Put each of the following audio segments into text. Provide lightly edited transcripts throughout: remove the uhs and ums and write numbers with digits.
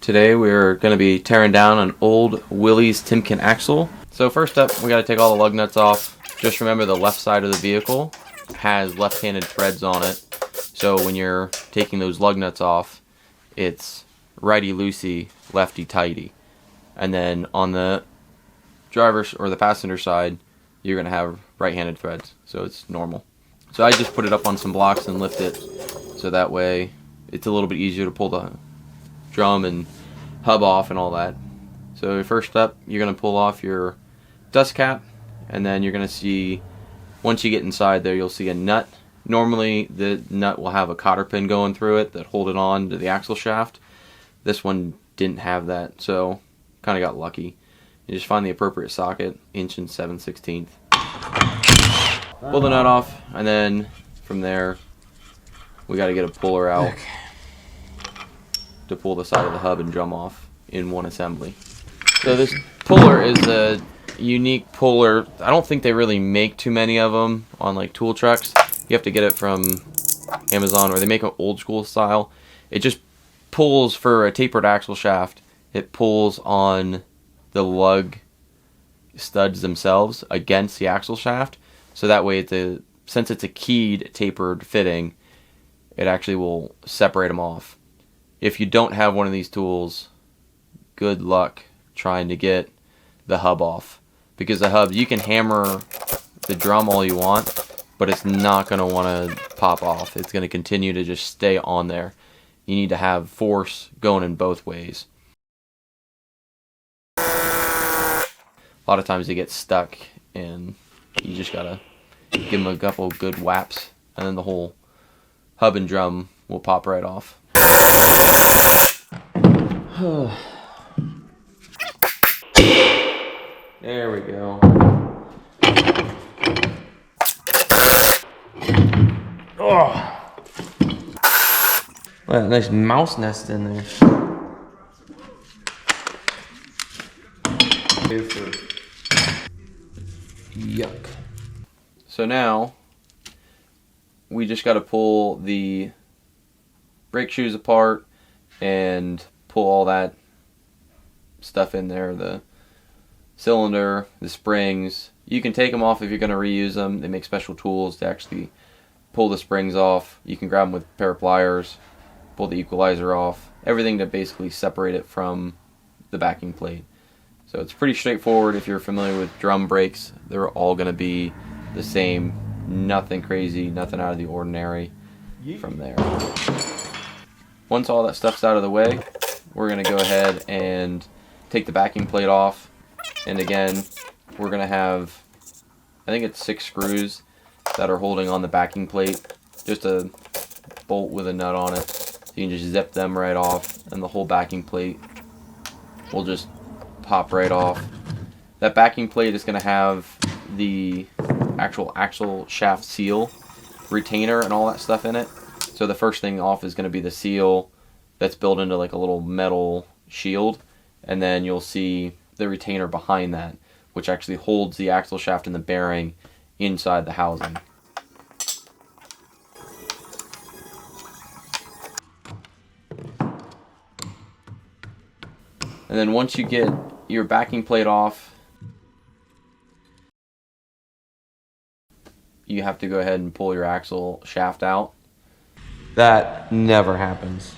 Today we're going to be tearing down an old Willys Timken axle. So first up, we got to take all the lug nuts off. Just remember the left side of the vehicle has left-handed threads on it. So when you're taking those lug nuts off, it's righty-loosey, lefty-tighty. And then on the driver's or the passenger side, you're going to have right-handed threads. So it's normal. So I just put it up on some blocks and lift it. So that way it's a little bit easier to pull the drum and hub off and all that. So first up, you're going to pull off your dust cap, and then you're going to see, once you get inside there, you'll see a nut. Normally the nut will have a cotter pin going through it that hold it on to the axle shaft. This one didn't have that, so kind of got lucky. You just find the appropriate socket, 1 7/16. Pull the nut off, and then from there we got to get a puller out to pull the side of the hub and drum off in one assembly. So this puller is a unique puller. I don't think they really make too many of them on like tool trucks. You have to get it from Amazon, or they make an old school style. It just pulls for a tapered axle shaft. It pulls on the lug studs themselves against the axle shaft. So that way, since it's a keyed tapered fitting, it actually will separate them off. If you don't have one of these tools, good luck trying to get the hub off. Because the hub, you can hammer the drum all you want, but it's not going to want to pop off. It's going to continue to just stay on there. You need to have force going in both ways. A lot of times they get stuck, and you just got to give them a couple good whaps, and then the whole hub and drum will pop right off. There we go. Oh, what a nice mouse nest in there. Yuck. So now we just got to pull the brake shoes apart and pull all that stuff in there, the cylinder, the springs. You can take them off if you're going to reuse them. They make special tools to actually pull the springs off. You can grab them with a pair of pliers, pull the equalizer off, everything to basically separate it from the backing plate. So it's pretty straightforward. If you're familiar with drum brakes, they're all going to be the same. Nothing crazy, nothing out of the ordinary from there. Once all that stuff's out of the way, we're going to go ahead and take the backing plate off. And again, we're going to have, I think it's 6 screws that are holding on the backing plate. Just a bolt with a nut on it. So you can just zip them right off, and the whole backing plate will just pop right off. That backing plate is going to have the actual axle shaft seal, retainer, and all that stuff in it. So the first thing off is going to be the seal that's built into like a little metal shield, and then you'll see the retainer behind that, which actually holds the axle shaft and the bearing inside the housing. And then once you get your backing plate off, you have to go ahead and pull your axle shaft out. That never happens.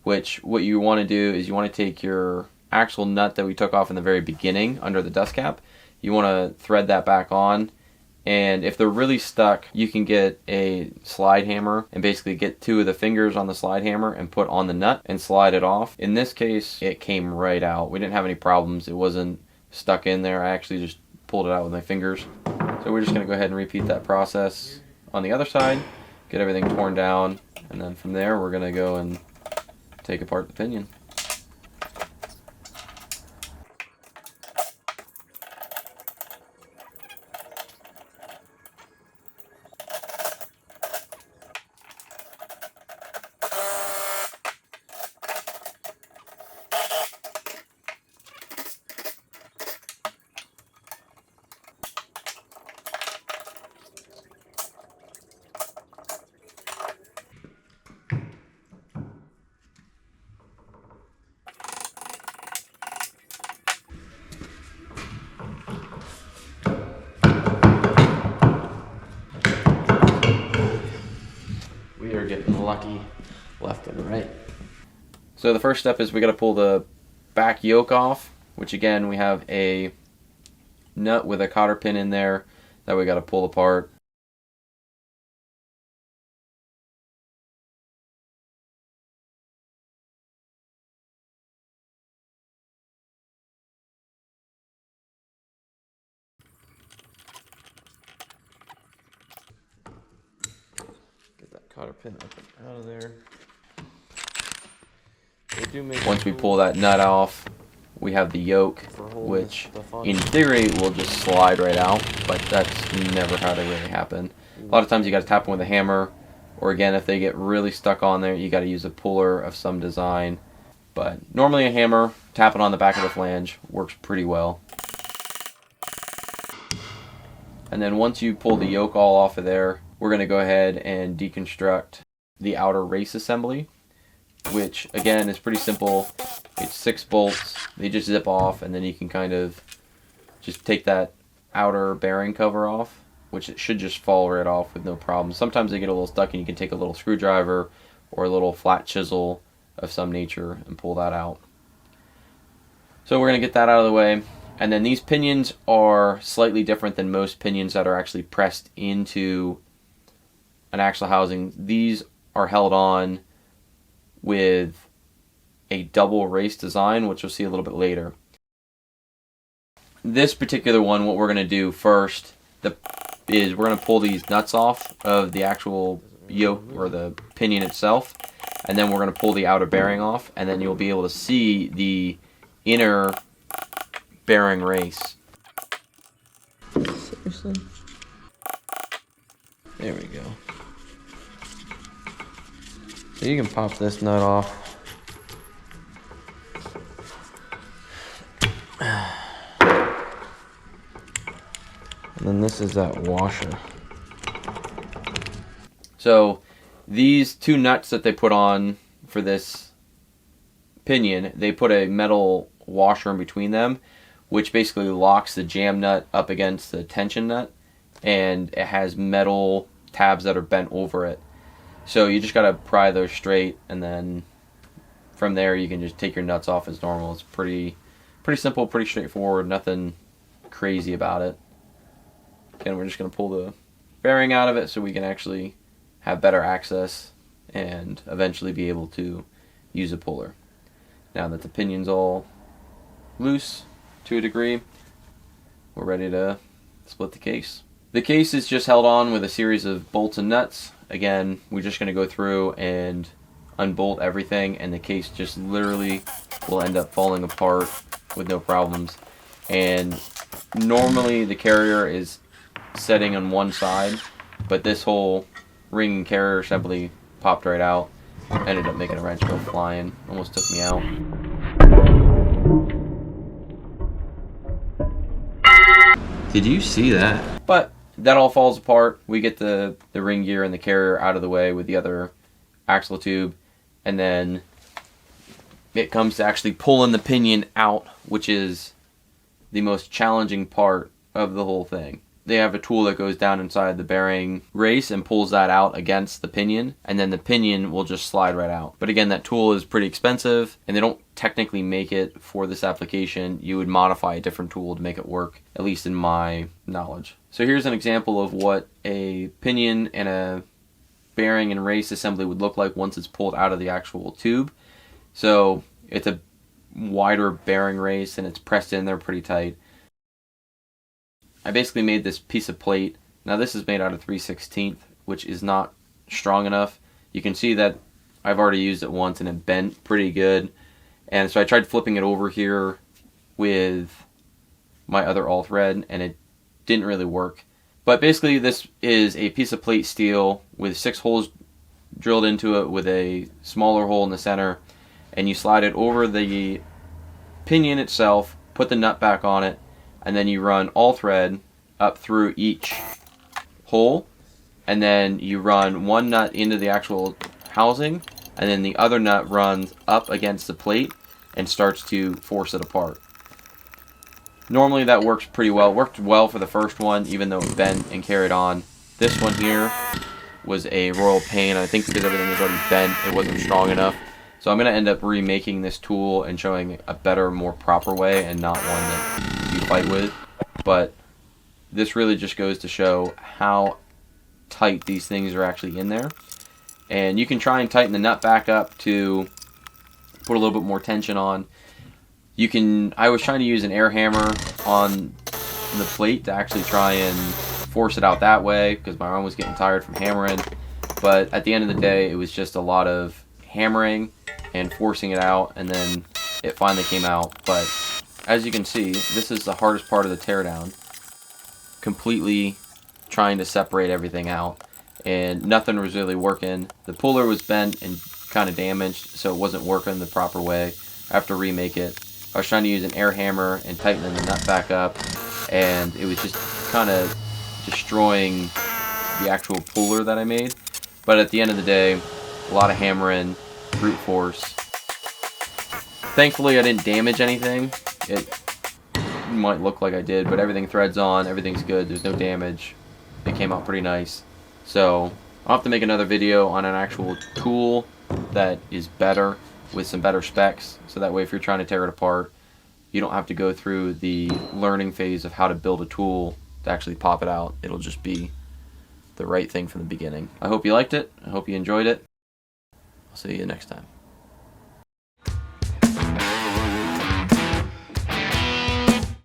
What you want to do is you want to take your axle nut that we took off in the very beginning under the dust cap. You want to thread that back on, and if they're really stuck, you can get a slide hammer and basically get 2 of the fingers on the slide hammer and put on the nut and slide it off. In this case, it came right out. We didn't have any problems. It wasn't stuck in there. I actually just pulled it out with my fingers. So we're just going to go ahead and repeat that process on the other side, get everything torn down, and then from there we're going to go and take apart the pinion. We are getting lucky left and right. So the first step is we got to pull the back yoke off, which again we have a nut with a cotter pin in there that we got to pull apart. Get that cotter pin up and out of there. Once we pull that nut off, we have the yoke, which in theory will just slide right out, but that's never how to really happen. A lot of times you got to tap them with a hammer, or again, if they get really stuck on there, you got to use a puller of some design. But normally a hammer, tapping on the back of the flange, works pretty well. And then once you pull the yoke all off of there, we're going to go ahead and deconstruct the outer race assembly, which again is pretty simple. It's 6 bolts. They just zip off, and then you can kind of just take that outer bearing cover off, which it should just fall right off with no problem. Sometimes they get a little stuck, and you can take a little screwdriver or a little flat chisel of some nature and pull that out. So we're going to get that out of the way. And then these pinions are slightly different than most pinions that are actually pressed into an axle housing. These are held on with a double race design, which we'll see a little bit later. This particular one, what we're going to do first is we're going to pull these nuts off of the actual yoke or the pinion itself, and then we're going to pull the outer bearing off, and then you'll be able to see the inner bearing race. Seriously? There we go. So you can pop this nut off. And then this is that washer. So these 2 nuts that they put on for this pinion, they put a metal washer in between them, which basically locks the jam nut up against the tension nut, and it has metal tabs that are bent over it. So you just gotta pry those straight, and then from there you can just take your nuts off as normal. It's pretty simple, pretty straightforward, nothing crazy about it. Again, we're just gonna pull the bearing out of it so we can actually have better access and eventually be able to use a puller. Now that the pinion's all loose to a degree, we're ready to split the case. The case is just held on with a series of bolts and nuts. Again, we're just going to go through and unbolt everything, and the case just literally will end up falling apart with no problems. And normally the carrier is setting on one side, but this whole ring and carrier assembly popped right out. Ended up making a wrench go flying. Almost took me out. Did you see that? But that all falls apart. We get the ring gear and the carrier out of the way with the other axle tube, and then it comes to actually pulling the pinion out, which is the most challenging part of the whole thing. They have a tool that goes down inside the bearing race and pulls that out against the pinion, and then the pinion will just slide right out. But again, that tool is pretty expensive, and they don't technically make it for this application. You would modify a different tool to make it work, at least in my knowledge. So here's an example of what a pinion and a bearing and race assembly would look like once it's pulled out of the actual tube. So it's a wider bearing race, and it's pressed in there pretty tight. I basically made this piece of plate. Now this is made out of 3/16, which is not strong enough. You can see that I've already used it once and it bent pretty good. And so I tried flipping it over here with my other all thread, and it didn't really work. But basically this is a piece of plate steel with 6 holes drilled into it with a smaller hole in the center, and you slide it over the pinion itself, put the nut back on it, and then you run all thread up through each hole, and then you run one nut into the actual housing, and then the other nut runs up against the plate and starts to force it apart. Normally that works pretty well. It worked well for the first one, even though it bent and carried on. This one here, was a royal pain. I think because everything was already bent, it wasn't strong enough. So I'm going to end up remaking this tool and showing a better, more proper way, and not one that you fight with. But this really just goes to show how tight these things are actually in there. And you can try and tighten the nut back up to put a little bit more tension on. I was trying to use an air hammer on the plate to actually try and force it out that way because my arm was getting tired from hammering. But at the end of the day, it was just a lot of hammering and forcing it out, and then it finally came out. But as you can see, this is the hardest part of the teardown. Completely trying to separate everything out, and nothing was really working. The puller was bent and kind of damaged, so it wasn't working the proper way. I have to remake it. I was trying to use an air hammer and tightening the nut back up, and it was just kind of destroying the actual puller that I made. But at the end of the day, a lot of hammering, brute force. Thankfully I didn't damage anything. It might look like I did, but everything threads on, everything's good, there's no damage. It came out pretty nice. So I'll have to make another video on an actual tool that is better, with some better specs, so that way if you're trying to tear it apart, you don't have to go through the learning phase of how to build a tool to actually pop it out. It'll just be the right thing from the beginning. I hope you liked it. I hope you enjoyed it. I'll see you next time.